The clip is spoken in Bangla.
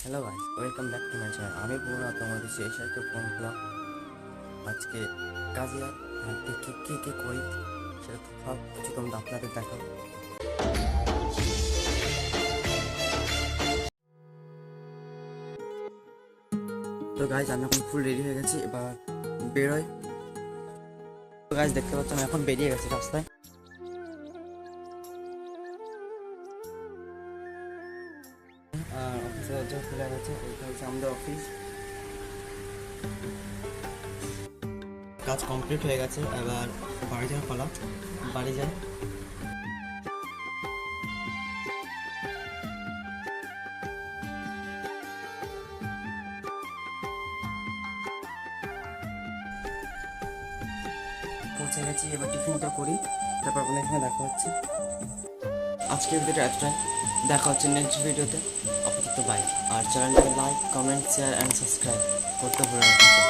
Hello guys, welcome back to my channel. আমি পুরো তোমাদের শেষ একটা ফোন ব্লগ। আজকে কাজে হাঁটতে কে করি সেটা সব কিছু তোমরা আপনাদের দেখাবো। তো গাইস, আমি এখন ফুল রেডি হয়ে গেছি, এবার বেরোয়। তো গাইস, দেখতে পাচ্ছ আমি এখন বেরিয়ে গেছি রাস্তায়। অফিসে দরজা খুলে গেছে, এইটা হচ্ছে আমাদের অফিস। কাজ কমপ্লিট হয়ে গেছে, এবার বাড়ি যাওয়ার পালা। বাড়ি যাই। পৌঁছে গেছি, এবার টিফিনটা করি, তারপর আপনার এখানে দেখা হচ্ছে। আজকের ভিডিওটা এতটাই, দেখা হচ্ছে নেক্সট ভিডিওতে। আপাতত বাই। আর চ্যানেলটাকে like, comment, share and subscribe করতে ভুলো না।